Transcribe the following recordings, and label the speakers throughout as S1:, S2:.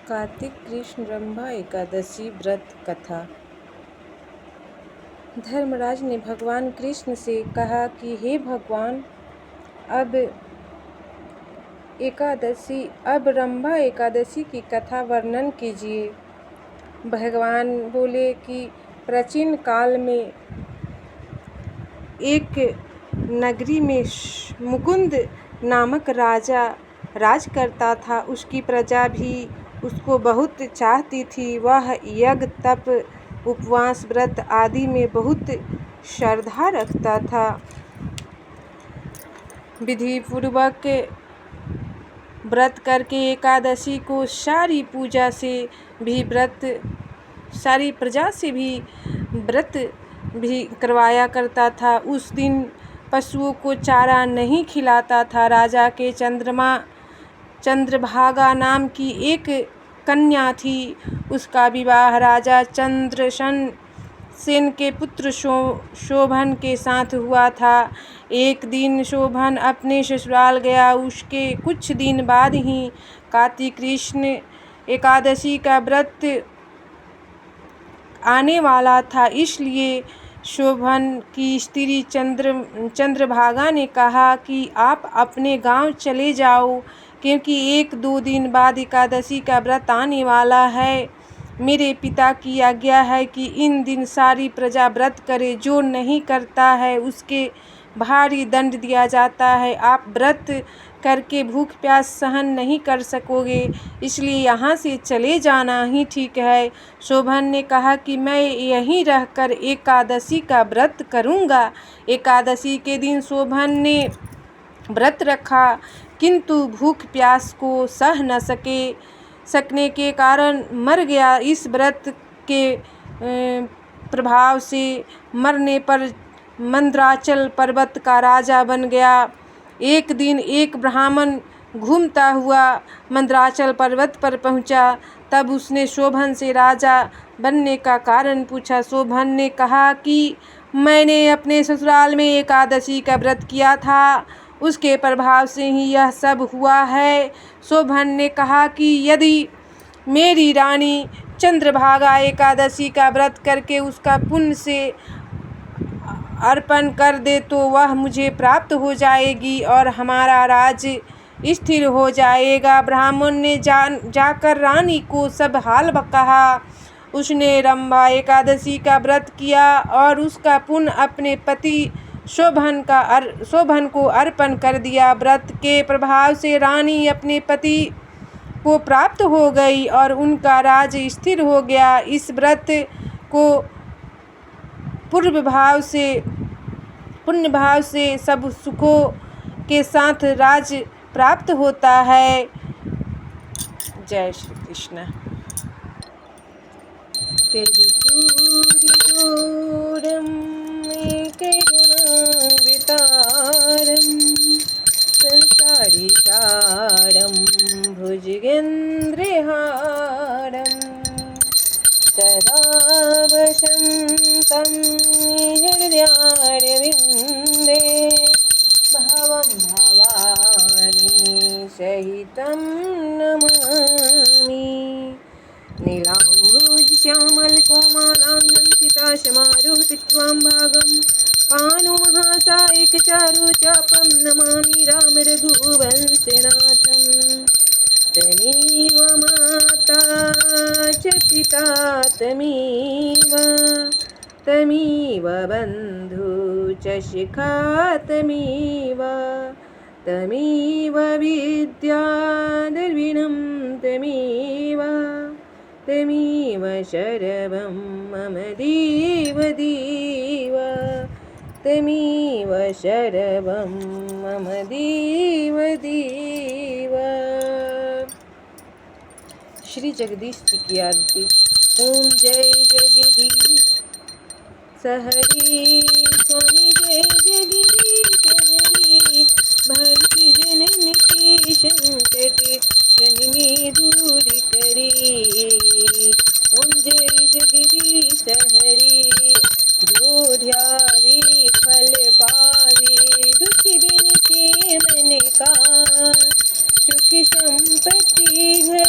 S1: कार्तिक कृष्ण रंभा एकादशी व्रत कथा। धर्मराज ने भगवान कृष्ण से कहा कि हे भगवान, अब रंभा एकादशी की कथा वर्णन कीजिए। भगवान बोले कि प्राचीन काल में एक नगरी में मुकुंद नामक राजा राज करता था। उसकी प्रजा भी उसको बहुत चाहती थी। वह यज्ञ, तप, उपवास, व्रत आदि में बहुत श्रद्धा रखता था। विधि पूर्वक व्रत करके एकादशी को सारी प्रजा से भी व्रत भी करवाया करता था। उस दिन पशुओं को चारा नहीं खिलाता था। राजा के चंद्रभागा नाम की एक कन्या थी। उसका विवाह राजा चंद्रसेन के पुत्र शोभन के साथ हुआ था। एक दिन शोभन अपने ससुराल गया। उसके कुछ दिन बाद ही कार्तिक कृष्ण एकादशी का व्रत आने वाला था। इसलिए शोभन की स्त्री चंद्रभागा ने कहा कि आप अपने गांव चले जाओ, क्योंकि 1-2 दिन बाद एकादशी का व्रत आने वाला है। मेरे पिता की आज्ञा है कि इन दिन सारी प्रजा व्रत करे। जो नहीं करता है उसके भारी दंड दिया जाता है। आप व्रत करके भूख प्यास सहन नहीं कर सकोगे, इसलिए यहाँ से चले जाना ही ठीक है। शोभन ने कहा कि मैं यहीं रहकर एकादशी का व्रत करूँगा। एकादशी के दिन शोभन ने व्रत रखा, किंतु भूख प्यास को सह न सकने के कारण मर गया। इस व्रत के प्रभाव से मरने पर मंदराचल पर्वत का राजा बन गया। एक दिन एक ब्राह्मण घूमता हुआ मंदराचल पर्वत पर पहुंचा। तब उसने शोभन से राजा बनने का कारण पूछा। शोभन ने कहा कि मैंने अपने ससुराल में एकादशी का व्रत किया था, उसके प्रभाव से ही यह सब हुआ है। शोभन ने कहा कि यदि मेरी रानी चंद्रभागा एकादशी का व्रत करके उसका पुण्य से अर्पण कर दे तो वह मुझे प्राप्त हो जाएगी और हमारा राज्य स्थिर हो जाएगा। ब्राह्मण ने जाकर रानी को सब हाल कहा। उसने रंभा एकादशी का व्रत किया और उसका पुण्य अपने पति शोभन को अर्पण कर दिया। व्रत के प्रभाव से रानी अपने पति को प्राप्त हो गई और उनका राज्य स्थिर हो गया। इस व्रत को पुण्य भाव से सब सुखों के साथ राज्य प्राप्त होता है। जय श्री कृष्ण। संसारी सारं भुजगेन्द्रहारं सदा वसन्तं हृदयारविन्दे भवं भवानी सहितं नमामि। नीलाम्बुजश्यामलकोमलाङ्गं सीतासमारोपित्वां भागं पाणुमहासायकचारुचापं नमामि राम रघुवंशनाथं। तमेव माता च पिता तमेव बन्धु च शिखा तमेव विद्या द्रविणं तमेव शरवं मम देव तमेव शरवं मम देव। श्री जगदीश जी की आरती। ओम जय जगदीश सहरी स्वामी, जय जगदीश हरि। भक्त जनन के संकट क्षण में दूर करे। ओम जय जगदीश हरि। जो ध्यावे फल पावे, दुख बिन मन का। सुख संपत्ति घर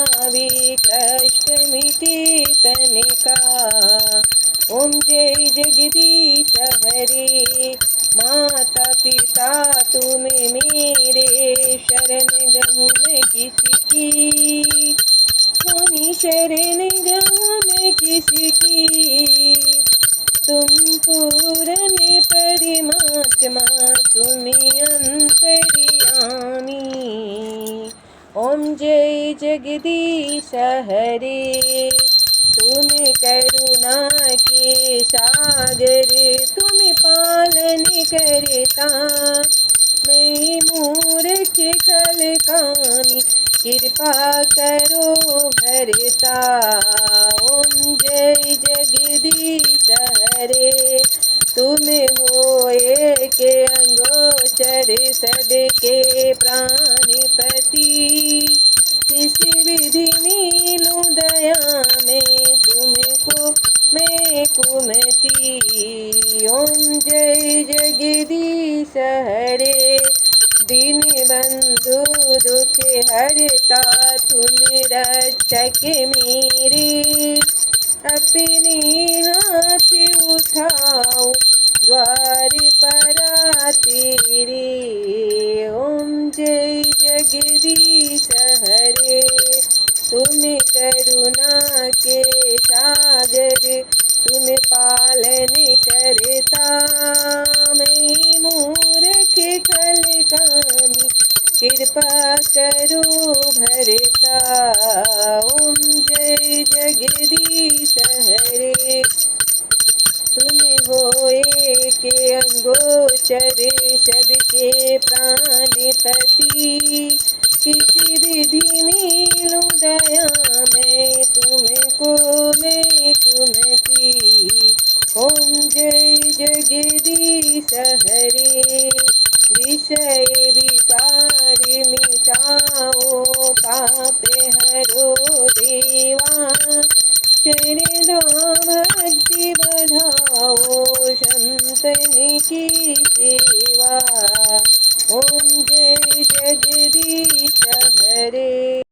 S1: पावे कष्ट मिटे तन का। ओम जय जगदीश हरे, माता पिता तुम्हें मेरे, शरण गहूँ मैं किसकी, स्वामी शरण गहूँ मैं किसकी। तुम पूर्ण परमात्मा तुम्हें अंतर्यामी। ओम जय जगदीश हरे, तुम करुणा के सागर, तुम पालन करता, मैं मूर्ख खलकामी, कृपा करो भरता। ओम जय जगदीश हरे, तुम हो एक अंगोचर सबके प्राणपति, किस विधि मिलूं दया में तुमको मैं कुमति। ओम जय जगदीश हरे, दीन बंधु दुख हरता, तुम रक्षक मेरे, अपने हाथ उठाओ द्वार पर तेरे। ओम जय जगदीश हरे, तुम करुणा के सागर, तुम पालन करता, मैं मूर्ख खलकामी, कृपा करो भरता। ओम जय जगदीश हरे, तुम हो एक अंगोचर सबके प्राणपति, किसी विधि मिलूं दया मैं तुमको मैं कुमति। ओम जय जगदीश हरे, विषय विकार मिटाओ, पाप हरो देवा, चरण भक्ति बढ़ाओ, संतन की सेवा। ओम जय जगदीश हरे।